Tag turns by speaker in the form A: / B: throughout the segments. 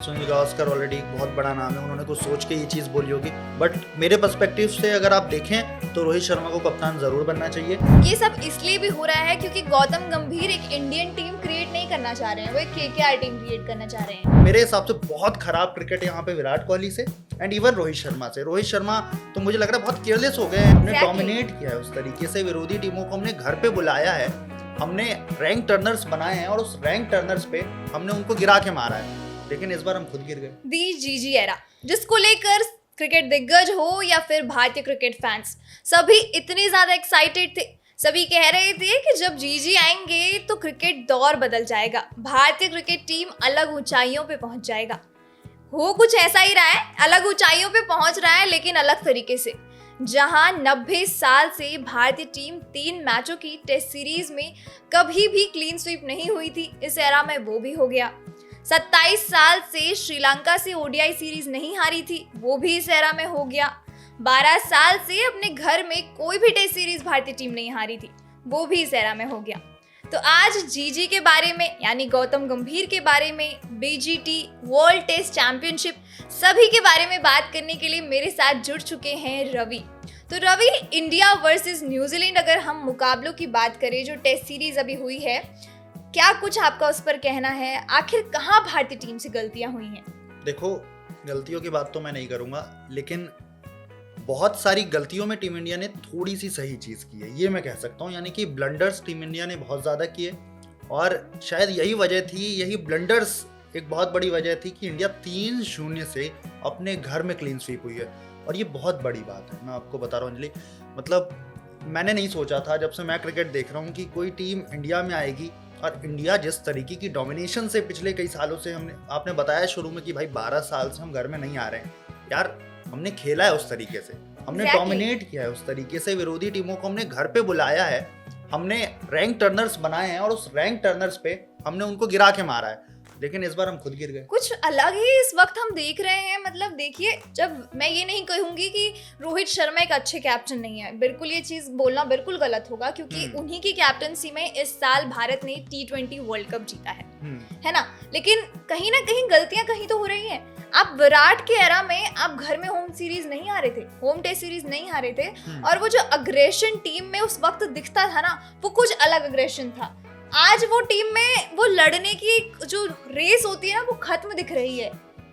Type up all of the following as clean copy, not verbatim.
A: Sunil Gavaskar already एक बहुत बड़ा नाम है, उन्होंने कुछ सोच के ये चीज़ बोली होगी, बट मेरे पर्सपेक्टिव से अगर आप देखें तो रोहित शर्मा को कप्तान जरूर बनना चाहिए।
B: ये सब इसलिए भी हो रहा है क्योंकि गौतम गंभीर एक इंडियन टीम क्रिएट नहीं करना चाह रहे हैं, वो एक केकेआर टीम क्रिएट करना चाह रहे हैं।
A: मेरे हिसाब से बहुत खराब क्रिकेट यहाँ पे विराट कोहली से एंड इवन रोहित शर्मा से। रोहित शर्मा तो मुझे लग रहा है बहुत केयरलेस हो गए हैं, हमने डोमिनेट किया है उस तरीके से, विरोधी टीमों को हमने घर पे बुलाया है, हमने रैंक टर्नर्स बनाए हैं और उस रैंक टर्नर्स पे हमने उनको गिरा के मारा है, लेकिन इस बार हम खुद गिर गए।
B: दी जीजी एरा, जिसको लेकर क्रिकेट दिग्गज हो या फिर भारतीय क्रिकेट फैंस, सभी इतने ज्यादा एक्साइटेड थे। सभी कह रहे थे कि जब जीजी आएंगे तो क्रिकेट दौर बदल जाएगा, भारतीय क्रिकेट टीम अलग ऊंचाइयों पे पहुंच जाएगा। हो कुछ ऐसा ही रहा है, अलग ऊंचाइयों पे पहुंच रहा है, लेकिन अलग तरीके से। जहां 90 साल से भारतीय टीम 3 मैचों की टेस्ट सीरीज में कभी भी क्लीन स्वीप नहीं हुई थी, इस एरा में वो भी हो गया। 27 साल से श्रीलंका से ओडीआई सीरीज नहीं हारी थी, वो भी इस एरा में हो गया। 12 साल से अपने घर में कोई भी टेस्ट सीरीज भारतीय टीम नहीं हारी थी, वो भी इस एरा में हो गया। तो आज जीजी के बारे में यानी गौतम गंभीर के बारे में, बीजीटी, वर्ल्ड टेस्ट चैंपियनशिप, सभी के बारे में बात करने के लिए मेरे साथ जुड़ चुके हैं रवि। तो रवि, इंडिया वर्सेस न्यूजीलैंड अगर हम मुकाबलों की बात करें जो टेस्ट सीरीज अभी हुई है, क्या कुछ आपका उस पर कहना है? आखिर कहाँ भारतीय टीम से गलतियां हुई हैं?
A: देखो, गलतियों की बात तो मैं नहीं करूंगा, लेकिन बहुत सारी गलतियों में टीम इंडिया ने थोड़ी सी सही चीज़ की है, ये मैं कह सकता हूँ। यानी कि ब्लंडर्स टीम इंडिया ने बहुत ज़्यादा किए और शायद यही वजह थी, यही ब्लंडर्स एक बहुत बड़ी वजह थी कि इंडिया 3-0 से अपने घर में क्लीन स्वीप हुई है। और ये बहुत बड़ी बात है, मैं आपको बता रहा हूँ अंजलि। मतलब मैंने नहीं सोचा था जब से मैं क्रिकेट देख रहा हूँ कि कोई टीम इंडिया में आएगी, और इंडिया जिस तरीके की डोमिनेशन से पिछले कई सालों से आपने बताया शुरू में कि भाई 12 साल से हम घर में नहीं आ रहे हैं यार, हमने खेला है उस तरीके से, हमने डोमिनेट किया है उस तरीके से, विरोधी टीमों को हमने घर पे बुलाया है, हमने रैंक टर्नर्स बनाए हैं और उस रैंक टर्नर्स पे हमने उनको गिरा के मारा है, लेकिन इस बार हम खुद गिर गए।
B: कुछ अलग ही इस वक्त हम देख रहे हैं। मतलब देखिए, जब मैं ये नहीं कहूंगी कि रोहित शर्मा एक अच्छे कैप्टन नहीं है, बिल्कुल ये चीज बोलना बिल्कुल गलत होगा, क्योंकि उन्हीं की कैप्टनसी में इस साल भारत ने T20 वर्ल्ड कप जीता है ना। लेकिन कहीं ना कहीं गलतियां कहीं तो हो रही हैं। आप विराट के एरा में आप घर में होम सीरीज नहीं हारे थे, होम टेस्ट सीरीज नहीं हारे थे, और वो जो अग्रेशन टीम में उस वक्त दिखता था ना, वो कुछ अलग अग्रेशन था। आज वो टीम में वो लड़ने की जो रेस होती है ना, वो खत्म दिख रही है।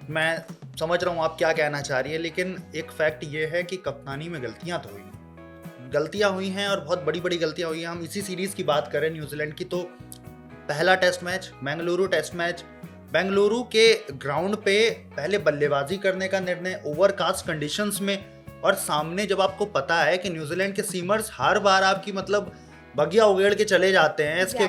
A: मैं समझ रहा हूँ आप क्या कहना चाह रही है, लेकिन एक फैक्ट ये है कि कप्तानी में गलतियां तो हुई, गलतियां हुई हैं और बहुत बड़ी बड़ी गलतियां हुई हैं। हम इसी सीरीज की बात करें न्यूजीलैंड की, तो पहला test match Bengaluru test match, Bengaluru के ग्राउंड पे पहले बल्लेबाजी करने का निर्णय ओवरकास्ट कंडीशंस में, और सामने जब आपको पता है कि न्यूजीलैंड के सीमर्स हर बार आपकी मतलब बगिया उगेड़ के चले जाते हैं, इसके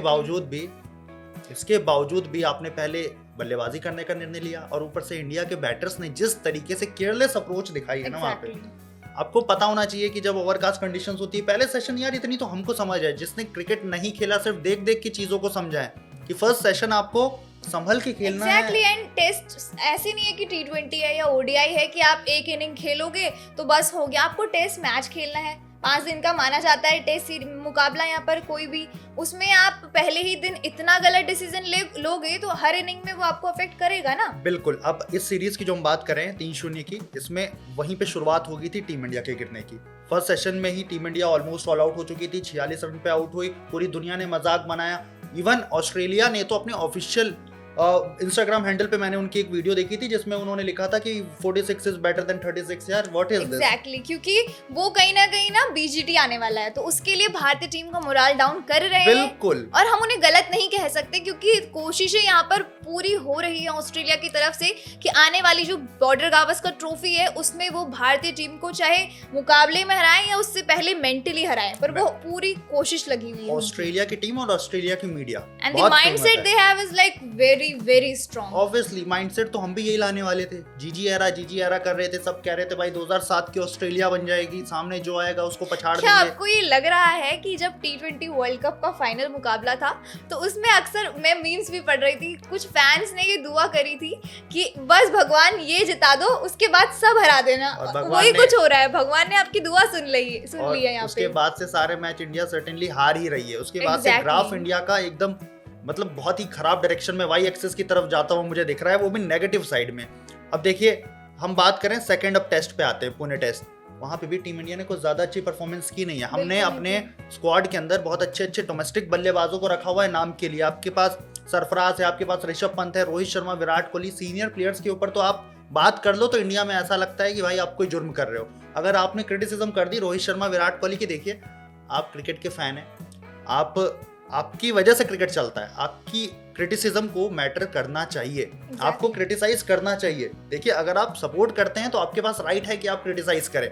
A: बावजूद भी आपने पहले बल्लेबाजी करने का निर्णय लिया, और ऊपर से इंडिया के बैटर्स ने जिस तरीके से केयरलेस अप्रोच दिखाई है ना वहाँ पे, आपको पता होना चाहिए कि जब ओवरकास्ट कंडीशंस होती है, पहले सेशन यार इतनी तो हमको समझ है, जिसने क्रिकेट नहीं खेला सिर्फ देख देख के चीजों को समझा है कि फर्स्ट सेशन आपको संभल के खेलना है।
B: एंड टेस्ट ऐसे नहीं है कि T20 है या ओडीआई है कि आप एक इनिंग खेलोगे तो बस हो गया। आपको टेस्ट मैच खेलना है, 5 दिन का माना जाता है टेस्ट मुकाबला यहाँ पर कोई भी, उसमें आप पहले ही दिन इतना गलत डिसीजन लोगे तो हर इनिंग में वो आपको अफेक्ट करेगा ना।
A: बिल्कुल। अब इस सीरीज की जो हम बात करें 3-0 की, इसमें वहीं पे शुरुआत हो गई थी टीम इंडिया के गिरने की। फर्स्ट सेशन में ही team India almost all out हो चुकी थी, 46 रन पे आउट हुई, पूरी दुनिया ने मजाक बनाया। इवन ऑस्ट्रेलिया ने तो अपने ऑफिशियल इंस्टाग्राम हैंडल पे मैंने उनकी एक वीडियो देखी थी जिसमें उन्होंने लिखा था कि 46 इज बेटर देन 36। यार व्हाट इज दिस?
B: एग्जैक्टली, क्योंकि वो कहीं ना बीजीटी आने वाला है, तो उसके लिए भारतीय टीम का मोराल डाउन कर रहे हैं।
A: बिल्कुल।
B: और हम उन्हें गलत नहीं कह सकते, क्योंकि कोशिशें यहाँ पर पूरी हो रही है ऑस्ट्रेलिया की तरफ से कि आने वाली जो बॉर्डर गावस्कर ट्रॉफी है उसमें वो भारतीय टीम को चाहे मुकाबले में हराएं या उससे पहले मेंटली हराएं, पर वो पूरी कोशिश लगी हुई है।
A: ऑस्ट्रेलिया की टीम और ऑस्ट्रेलिया की media
B: and the mindset they have is like very strong.
A: Obviously mindset तो हम भी यही लाने वाले थे, जीजी एरा कर रहे थे, सब कह रहे थे भाई 2007 की ऑस्ट्रेलिया बन जाएगी, सामने जो आएगा उसको पछाड़ देंगे।
B: आपको ये लग रहा है कि जब T20 वर्ल्ड कप का फाइनल मुकाबला था तो उसमें अक्सर मैं मीम्स भी पढ़ रही थी, कुछ फैंस ने ये दुआ करी थी कि बस भगवान ये जिता दो, उसके बाद सब हरा देना, वही कुछ हो रहा है। भगवान ने आपकी दुआ सुन ली है यहाँ पे।
A: उसके बाद से सारे मैच इंडिया सर्टेनली हार ही रही है। उसके बाद से ग्राफ इंडिया का एकदम मतलब बहुत ही खराब डायरेक्शन में वाई एक्सेस की तरफ जाता हुआ मुझे दिख रहा है, वो भी नेगेटिव साइड में। अब देखिए, हम बात करें सेकंड अब टेस्ट पे आते हैं, पुणे टेस्ट, वहां पे भी टीम इंडिया ने कुछ ज्यादा अच्छी परफॉर्मेंस की नहीं है। हमने अपने स्क्वाड के अंदर बहुत अच्छे अच्छे डोमेस्टिक बल्लेबाजों को रखा हुआ है नाम के लिए। आपके पास सरफराज है, आपके पास ऋषभ पंत है, रोहित शर्मा, विराट कोहली, सीनियर प्लेयर्स के ऊपर तो आप बात कर लो तो इंडिया में ऐसा लगता है कि भाई आप कोई जुर्म कर रहे हो। अगर आपने क्रिटिसिज्म कर दी रोहित शर्मा, विराट कोहली की, देखिए आप क्रिकेट के फैन हैं, आपकी वजह से क्रिकेट चलता है, आपकी क्रिटिसिज्म को मैटर करना चाहिए, आपको क्रिटिसाइज करना चाहिए। देखिए, अगर आप सपोर्ट करते हैं तो आपके पास राइट है कि आप क्रिटिसाइज करें,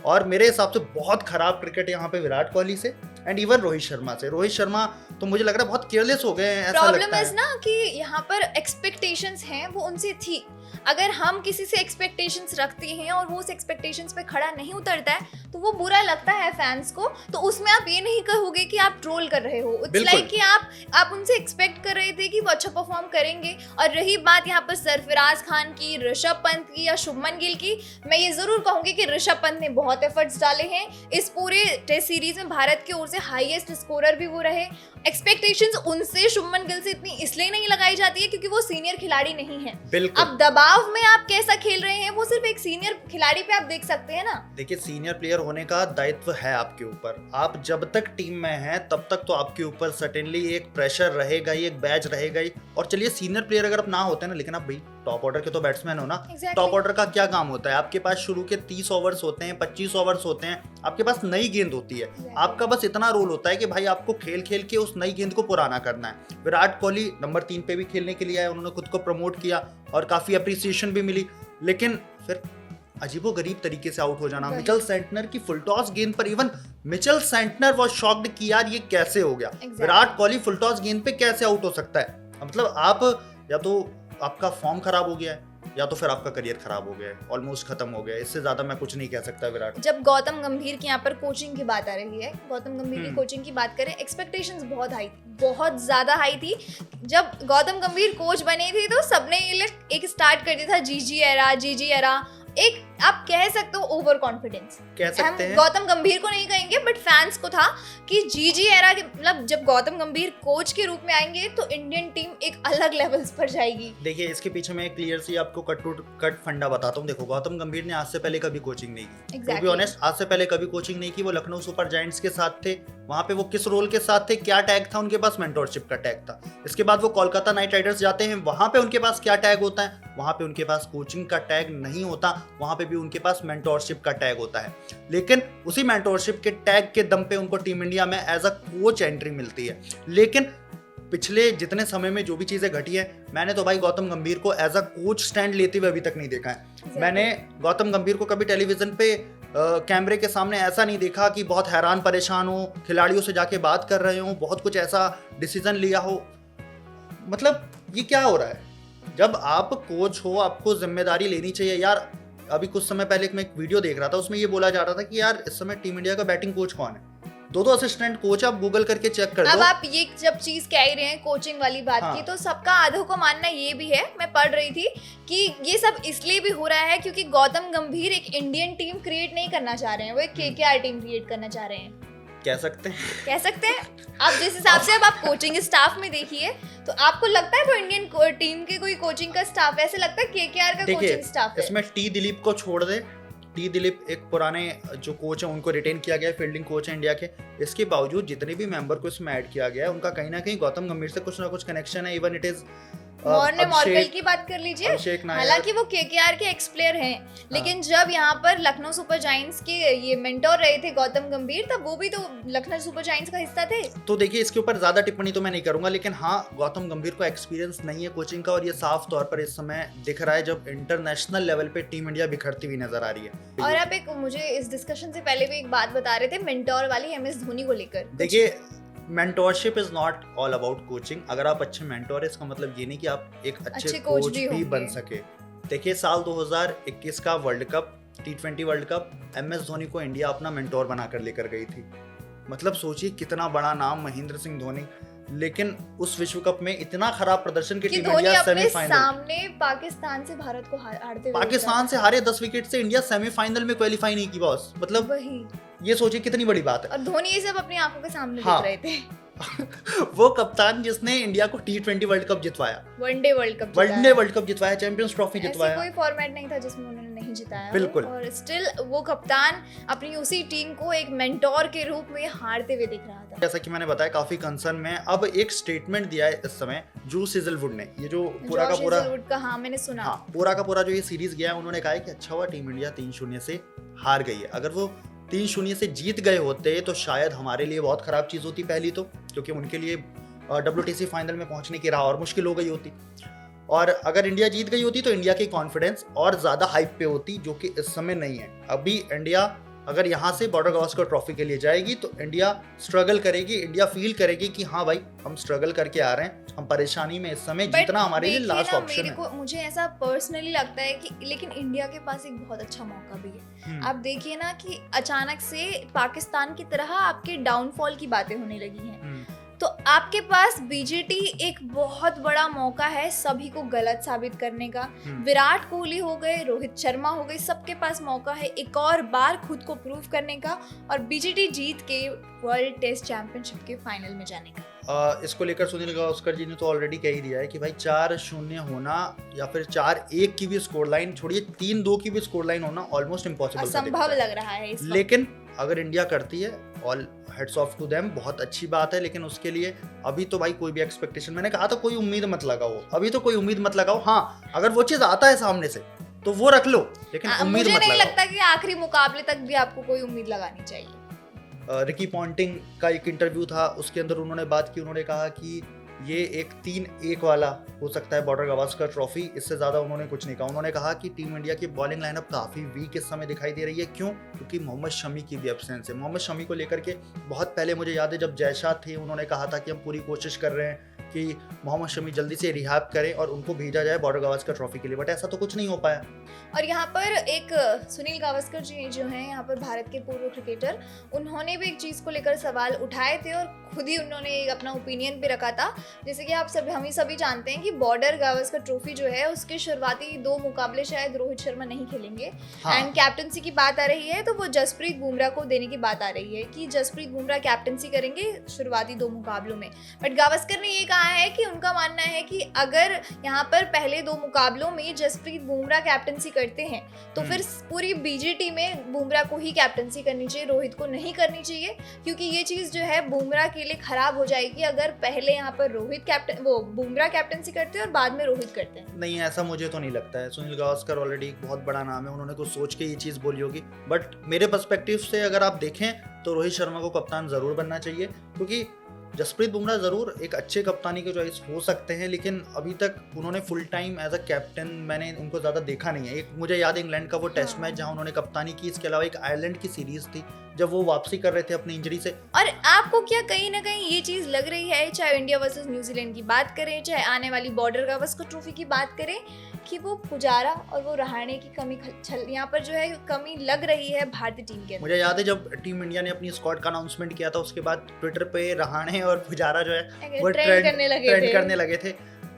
A: और मेरे हिसाब से बहुत खराब क्रिकेट यहाँ पे विराट कोहली से एंड इवन रोहित शर्मा से। रोहित शर्मा तो मुझे लग रहा है बहुत केयरलेस हो गए हैं, ऐसा लगता है।
B: प्रॉब्लम इज ना कि यहाँ पर एक्सपेक्टेशंस हैं वो उनसे थी। अगर हम किसी से एक्सपेक्टेशंस रखते हैं और वो उस एक्सपेक्टेशंस पे खड़ा नहीं उतरता है तो वो बुरा लगता है फैंस को। तो उसमें आप ये नहीं कहोगे कि आप ट्रोल कर रहे हो, इट्स लाइक कि आप उनसे एक्सपेक्ट कर रहे थे कि वो अच्छा परफॉर्म करेंगे। और रही बात यहाँ पर सरफराज खान की, ऋषभ पंत की या शुभमन गिल की, मैं ये जरूर कहूंगी कि ऋषभ पंत ने बहुत एफर्ट्स डाले हैं। इस पूरे टेस्ट सीरीज में भारत की ओर से हाईएस्ट स्कोरर भी वो रहे। एक्सपेक्टेशंस उनसे, शुभमन गिल से इतनी इसलिए नहीं लगाई जाती है क्योंकि वो सीनियर खिलाड़ी नहीं है। अब दबाव में आप कैसा खेल रहे हैं वो सिर्फ एक सीनियर खिलाड़ी पे आप देख सकते हैं ना।
A: देखिए, सीनियर प्लेयर होने का दायित्व है आपके ऊपर। आप जब तक टीम में हैं तब तक तो आपके ऊपर सर्टेनली एक प्रेशर रहेगा ही, एक बैच रहेगा ही। और चलिए, सीनियर प्लेयर अगर आप ना होते हैं ना, लेकिन आप भाई टॉप ऑर्डर के तो बैट्समैन हो ना। टॉप ऑर्डर का क्या काम होता है? आपके पास शुरू के 30 ओवर्स होते हैं, 25 ओवर्स होते हैं, आपके पास नई गेंद होती है। आपका बस इतना रोल होता है कि भाई आपको खेल खेल के उस नई गेंद को पुराना करना है। विराट कोहली नंबर 3 पे भी खेलने के लिए आए, उन्होंने खुद को प्रमोट किया और काफी अप्रिसिएशन भी मिली, लेकिन फिर अजीबोगरीब तरीके से आउट हो जाना। मिचेल सेंटनर की फुल टॉस गेंद पर even Mitchell Santner was shocked कि यार ये कैसे हो गया। विराट कोहली फुल टॉस गेंद पे कैसे आउट हो सकता है? मतलब आप या तो आपका फॉर्म खराब हो गया है या तो फिर आपका करियर खराब हो गया है, ऑलमोस्ट खत्म हो गया है। इससे ज्यादा मैं कुछ नहीं कह सकता विराट।
B: जब गौतम गंभीर की यहाँ पर कोचिंग की बात आ रही है, गौतम गंभीर की कोचिंग की बात करें, एक्सपेक्टेशंस बहुत हाई थी, बहुत ज्यादा हाई थी। जब गौतम गंभीर कोच बने थे तो सबने एक स्टार्ट कर दिया था जीजी एरा, एक आप कह सकते हो ओवर कॉन्फिडेंस
A: कह सकते हैं।
B: गौतम गंभीर को नहीं कहेंगे बट फैंस को था कि जीजी एरा के, मतलब जब गौतम गंभीर कोच के रूप में आएंगे तो इंडियन टीम एक अलग लेवल्स पर जाएगी।
A: देखिए, इसके पीछे मैं क्लियर सी आपको कट फंडा बताता हूँ। देखो, गौतम गंभीर ने आज से पहले कभी कोचिंग नहीं की, टू बी ऑनेस्ट, आज से पहले कभी कोचिंग नहीं की। वो लखनऊ सुपर जायंट्स के साथ थे, वहां पे वो किस रोल के साथ थे, क्या टैग था उनके पास? मेंटोरशिप का टैग था। इसके बाद वो कोलकाता नाइट राइडर्स जाते हैं, वहां पे उनके पास क्या टैग होता है? वहां पे उनके पास कोचिंग का टैग नहीं होता, वहां पे भी उनके पास मेंटोरशिप का टैग होता है। लेकिन उसी मेंटोरशिप के टैग के दम पे उनको टीम इंडिया में एज अ कोच एंट्री मिलती है। लेकिन पिछले जितने समय में जो भी चीजें घटी है, मैंने तो भाई गौतम गंभीर को एज अ कोच स्टैंड लेते हुए अभी तक नहीं देखा है। मैंने गौतम गंभीर को कभी टेलीविजन पे कैमरे के सामने ऐसा नहीं देखा कि बहुत हैरान परेशान हो, खिलाड़ियों से जाके बात कर रहे हो, बहुत कुछ ऐसा डिसीजन लिया हो। मतलब ये क्या हो रहा है? जब आप कोच हो आपको जिम्मेदारी लेनी चाहिए यार। अभी कुछ समय पहले मैं एक वीडियो देख रहा था, उसमें ये बोला जा रहा था कि यार इस समय टीम इंडिया का बैटिंग कोच कौन है? 2 असिस्टेंट कोच, आप गूगल करके चेक कर दो।
B: अब आप ये जब चीज कह रहे हैं कोचिंग वाली बात की, तो सबका आधों को मानना ये भी है, मैं पढ़ रही थी कि ये सब इसलिए भी हो रहा है क्योंकि गौतम गंभीर एक इंडियन टीम क्रिएट नहीं करना चाह रहे हैं, वो एक केकेआर टीम क्रिएट करना चाह रहे हैं।
A: कह सकते हैं।
B: अब जिस हिसाब से अब आप कोचिंग स्टाफ में देखिए तो आपको लगता है वो इंडियन टीम के कोई कोचिंग का स्टाफ, ऐसे लगता है केकेआर का कोचिंग स्टाफ है।
A: इसमें टी दिलीप को छोड़ दे, टी दिलीप एक पुराने जो कोच है उनको रिटेन किया गया है, फील्डिंग कोच है इंडिया के। इसके बावजूद जितने भी मेंबर को इसमें ऐड किया गया है उनका कहीं ना कहीं गौतम गंभीर से कुछ ना कुछ कनेक्शन है। इवन इट इज
B: मॉर्कल की बात कर लीजिए, हालांकि वो केकेआर के एक्स प्लेयर हैं, लेकिन जब यहाँ पर लखनऊ सुपर जायंट्स के ये मेंटोर रहे थे गौतम गंभीर, तब वो भी तो लखनऊ सुपर जायंट्स का हिस्सा थे।
A: तो देखिए, इसके ऊपर ज्यादा टिप्पणी तो मैं नहीं करूंगा, लेकिन हाँ, गौतम गंभीर को एक्सपीरियंस नहीं है कोचिंग का, और ये साफ तौर पर इस समय दिख रहा है जब इंटरनेशनल लेवल पे टीम इंडिया बिखरती हुई नजर आ रही है।
B: और आप एक, मुझे इस डिस्कशन से पहले भी एक बात बता रहे थे मेंटोर वाली, MS धोनी को लेकर।
A: देखिए, mentorship is not all about coaching. अगर आप अच्छे मेंटोर है, इसका मतलब ये नहीं कि आप एक अच्छे कोच भी बन सके। देखिए, साल 2021 का world cup, T20 world cup, MS Dhoni को इंडिया अपना मेंटोर बनाकर लेकर गई थी। मतलब सोचिए कितना बड़ा नाम महेंद्र सिंह धोनी, लेकिन उस विश्व कप में इतना खराब प्रदर्शन की टीम इंडिया सेमीफाइनल
B: सामने पाकिस्तान से भारत को हारते हुए,
A: पाकिस्तान से हारे 10 विकेट से, इंडिया सेमीफाइनल में क्वालीफाई नहीं की बॉस। मतलब
B: वही,
A: ये सोचिए कितनी बड़ी बात है।
B: और धोनी ये सब अपनी आंखों के सामने देख रहे थे।
A: वो कप्तान जिसने इंडिया को T20 वर्ल्ड कप जितवाया,
B: one day world cup
A: world cup जितवाया, चैंपियंस ट्रॉफी
B: ऐसे
A: जितवाया।
B: कोई फॉर्मेट नहीं था जिसमें उन्होंने नहीं जिताया।
A: बिल्कुल।
B: और स्टिल वो कप्तान अपनी उसी टीम को एक मेंटोर के रूप में हारते हुए दिख रहा था।
A: जैसा कि मैंने बताया काफी कंसर्न में। अब एक स्टेटमेंट दिया है इस समय जूस हेज़लवुड ने, ये जो पूरा का
B: जॉश
A: पूरा,
B: हेज़लवुड का, हाँ मैंने सुना।
A: हाँ पूरा का पूरा जो ये सीरीज गया है, उन्होंने कहा है कि अच्छा हुआ टीम इंडिया 3-0 से हार गई है। अगर वो 3-0 से जीत गए होते तो शायद हमारे लिए बहुत खराब चीज होती पहली तो, क्योंकि उनके लिए WTC फाइनल में पहुंचने की राह और मुश्किल हो गई होती। और अगर इंडिया जीत गई होती तो इंडिया की कॉन्फिडेंस और ज्यादा हाइप पे होती, जो कि इस समय नहीं है। अभी इंडिया अगर यहाँ से बॉर्डर गावस्कर ट्रॉफी के लिए जाएगी तो इंडिया स्ट्रगल करेगी, इंडिया फील करेगी कि हाँ भाई हम स्ट्रगल करके आ रहे हैं, हम परेशानी में इस समय, जीतना हमारे लिए लास्ट ऑप्शन है।
B: मुझे ऐसा पर्सनली लगता है कि लेकिन इंडिया के पास एक बहुत अच्छा मौका भी है। आप देखिए ना कि अचानक से पाकिस्तान की तरह आपके डाउनफॉल की बातें होने लगी हैं, तो आपके पास बीजेटी एक बहुत बड़ा मौका है सभी को गलत साबित करने का। विराट कोहली हो गए, रोहित शर्मा हो गए, सबके पास मौका है एक और बार खुद को प्रूव करने का और बीजेटी जीत के वर्ल्ड टेस्ट चैंपियनशिप के फाइनल में जाने का।
A: इसको लेकर सुनील गावस्कर जी ने तो ऑलरेडी कह ही दिया है कि भाई 4-0 होना या फिर 4-1 की भी स्कोर लाइन छोड़िए, 3-2 की भी स्कोर लाइन होना ऑलमोस्ट इम्पॉसिबल,
B: असंभव लग रहा है इस वक्त।
A: लेकिन अगर इंडिया करती है, all heads off to them, बहुत अच्छी बात है। लेकिन उसके लिए अभी तो भाई कोई भी एक्सपेक्टेशन, मैंने कहा था कोई उम्मीद मत लगाओ, अभी तो कोई उम्मीद मत लगाओ। हाँ अगर वो चीज आता है सामने से तो वो रख लो, लेकिन उम्मीद मत लगाओ।
B: मुझे नहीं लगता कि आखिरी मुकाबले तक भी आपको कोई उम्मीद लगानी चाहिए।
A: रिकी पॉन्टिंग का एक इंटरव्यू था, उसके अंदर उन्होंने बात की, उन्होंने कहा कि ये एक 3-1 वाला हो सकता है बॉर्डर गावस्कर ट्रॉफी, इससे ज़्यादा उन्होंने कुछ नहीं कहा। उन्होंने कहा कि टीम इंडिया की बॉलिंग लाइनअप काफ़ी वीक इस समय दिखाई दे रही है। क्यों? क्योंकि मोहम्मद शमी की भी एब्सेंस है। मोहम्मद शमी को लेकर के बहुत पहले मुझे याद है जब जयशाह थे, उन्होंने कहा था कि हम पूरी कोशिश कर रहे हैं कि मोहम्मद शमी जल्दी से रिहाब करें और उनको भेजा जाए बॉर्डर गावस्कर ट्रॉफी के लिए, बट ऐसा तो कुछ नहीं हो पाया।
B: और यहाँ पर एक सुनील गावस्कर जी जो हैं यहाँ पर भारत के पूर्व क्रिकेटर, उन्होंने भी एक चीज़ को लेकर सवाल उठाए थे और खुद ही उन्होंने अपना ओपिनियन भी रखा था। जैसे कि आप हम ही सभी जानते हैं कि बॉर्डर गावस्कर ट्रॉफी जो है उसके शुरुआती 2 मुकाबले शायद रोहित शर्मा नहीं खेलेंगे। एंड कैप्टनसी की बात आ रही है तो वो जसप्रीत बुमराह को देने की बात आ रही है कि जसप्रीत बुमराह कैप्टनसी करेंगे शुरुआती 2 मुकाबलों में। बट गावस्कर ने ये कहा है कि उनका मानना है कि अगर यहाँ पर पहले 2 मुकाबलों में जसप्रीत बुमराह कैप्टनसी करते हैं तो फिर पूरी बीजेटी में बुमराह को ही कैप्टनसी करनी चाहिए, रोहित को नहीं करनी चाहिए, क्योंकि ये चीज़ जो है बुमराह के लिए खराब हो जाएगी अगर पहले यहाँ पर रोहित कैप्टन वो बुमराह कैप्टनसी करते हैं और बाद में रोहित करते हैं।
A: नहीं, ऐसा मुझे तो नहीं लगता है। सुनील गावस्कर ऑलरेडी एक बहुत बड़ा नाम है, उन्होंने कुछ सोच के ये चीज़ बोली होगी। बट मेरे पर्सपेक्टिव से अगर आप देखें तो रोहित शर्मा को कप्तान ज़रूर बनना चाहिए, क्योंकि जसप्रीत बुमराह ज़रूर एक अच्छे कप्तानी के चॉइस हो सकते हैं, लेकिन अभी तक उन्होंने full time as a captain मैंने उनको ज़्यादा देखा नहीं है। एक मुझे याद है इंग्लैंड का वो टेस्ट मैच जहां उन्होंने कप्तानी की, इसके अलावा एक आयरलैंड की सीरीज़ थी जब वो वापसी कर रहे थे अपनी इंजरी से।
B: और आपको क्या कहीं ना कहीं ये चीज़ लग रही है, चाहे इंडिया वर्सेस न्यूजीलैंड की बात करें, चाहे आने वाली बॉर्डर गावस्कर ट्रॉफी की बात करें, कि वो पुजारा और वो रहाणे की कमी यहाँ पर जो है कमी लग रही है भारतीय टीम के अंदर।
A: मुझे याद है जब टीम इंडिया ने अपनी स्क्वाड का अनाउंसमेंट किया था, उसके बाद ट्विटर पे रहाणे और पुजारा जो है वो ट्रेंड करने लगे थे।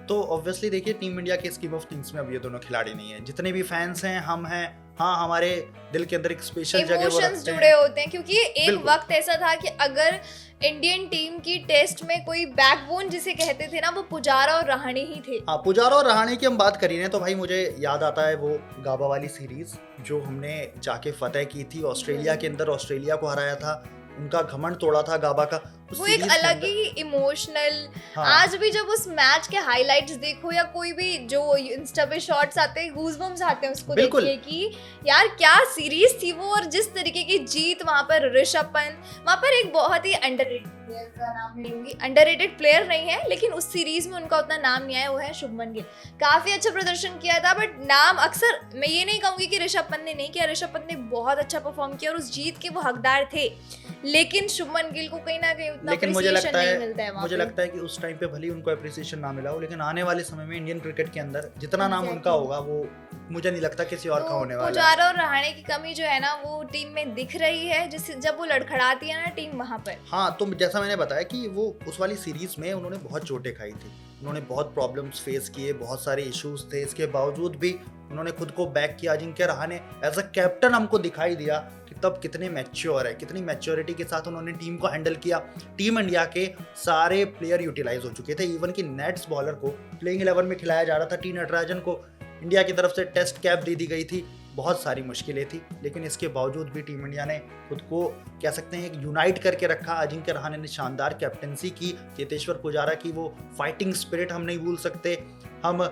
A: तो ऑब्वियसली देखिए टीम इंडिया के स्कीम ऑफ थिंग्स में अब ये दोनों खिलाड़ी नहीं है। जितने भी फैंस हैं, हम हैं, हाँ हमारे दिल के अंदर एक स्पेशल जगह वो रखते हैं,
B: जुड़े होते हैं, क्योंकि एक वक्त ऐसा था कि अगर इंडियन टीम की टेस्ट में कोई बैकबोन जिसे कहते थे ना, वो पुजारा और रहाणे ही थे।
A: हाँ, पुजारा और रहाणे की हम बात कर रहे हैं तो भाई मुझे याद आता है वो गाबा वाली सीरीज जो हमने जाके फतेह की थी ऑस्ट्रेलिया के अंदर, ऑस्ट्रेलिया को हराया था, उनका घमंड तोड़ा था गाबा का।
B: वो एक अलग ही इमोशनल, आज भी जब उस मैच के हाइलाइट्स देखो या कोई भी जो इंस्टा पे शॉट्स आते हैं, गूज़बम्स आते हैं उसको देख के कि यार क्या सीरीज थी वो, और जिस तरीके की जीत वहां पर ऋषभ पंत, वहां पर एक बहुत ही अंडररेटेड प्लेयर का नाम नहीं लूंगी, अंडररेटेड प्लेयर नहीं है लेकिन उस सीरीज में उनका उतना नाम नहीं आया, वो है शुभमन गिल। काफी अच्छा प्रदर्शन किया था, बट नाम अक्सर मैं ये नहीं कहूंगी कि ऋषभ पंत ने नहीं किया, ऋषभ पंत ने बहुत अच्छा परफॉर्म किया और उस जीत के वो हकदार थे, लेकिन शुभमन गिल को कहीं ना कहीं उतना
A: मुझे लगता है कि उस टाइम पे भले उनको अप्रिसिएशन ना मिला हो, लेकिन आने वाले समय में इंडियन क्रिकेट के अंदर जितना नाम उनका होगा वो मुझे नहीं लगता किसी और का होने वाला है।
B: पुजारा और रहाणे की कमी जो है ना वो टीम में दिख रही है, जिससे जब वो लड़खड़ाती है ना टीम वहां पर।
A: हाँ, तो जैसा मैंने बताया कि वो उस वाली सीरीज में उन्होंने बहुत चोटें खाई थी, उन्होंने बहुत प्रॉब्लम्स फेस किए, बहुत सारे इश्यूज थे, इसके बावजूद भी उन्होंने खुद को बैक किया, Ajinkya Rahane as a captain हमको दिखाई दिया कि तब कितने मैच्योर है, कितनी मैच्योरिटी के साथ उन्होंने टीम को हैंडल किया। टीम इंडिया के सारे प्लेयर यूटिलाइज हो चुके थे, इवन कि नेट्स बॉलर को प्लेइंग 11 में खिलाया जा रहा था। टी नटराजन को इंडिया की तरफ से टेस्ट कैप दे दी गई थी। बहुत सारी मुश्किलें थी, लेकिन इसके बावजूद भी टीम इंडिया ने खुद को कह सकते हैं एक यूनाइट करके रखा। अजिंक्य रहाणे ने शानदार कैप्टनसी की, चेतेश्वर पुजारा की वो फाइटिंग स्पिरिट हम नहीं भूल सकते, हम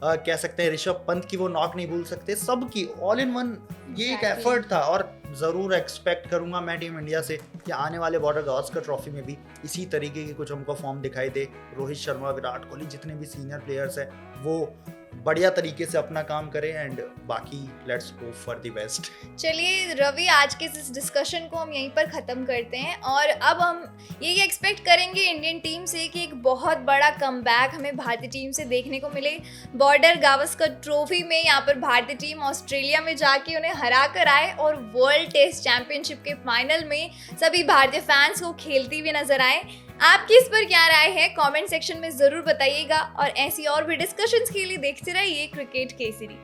A: कह सकते हैं ऋषभ पंत की वो नॉक नहीं भूल सकते, सबकी ऑल इन वन ये एक एफर्ट था। और ज़रूर एक्सपेक्ट करूंगा मैं टीम इंडिया से कि आने वाले बॉर्डर गावस्कर ट्रॉफी में भी इसी तरीके की कुछ हमको फॉर्म दिखाई दे। रोहित शर्मा, विराट कोहली, जितने भी सीनियर प्लेयर्स हैं वो बढ़िया तरीके से अपना काम करें एंड बाकी let's hope for the best.
B: चलिए रवि, आज के इस डिस्कशन को हम यहीं पर ख़त्म करते हैं और अब हम यही एक्सपेक्ट करेंगे इंडियन टीम से कि एक बहुत बड़ा कमबैक हमें भारतीय टीम से देखने को मिले। बॉर्डर गावस्कर ट्रॉफी में यहाँ पर भारतीय टीम ऑस्ट्रेलिया में जाके उन्हें हरा कर आए और वर्ल्ड टेस्ट चैंपियनशिप के फाइनल में सभी भारतीय फैंस को खेलती हुई नजर आए। आपकी इस पर क्या राय है कमेंट सेक्शन में ज़रूर बताइएगा और ऐसी और भी डिस्कशंस के लिए देखते रहिए क्रिकेट केसरी।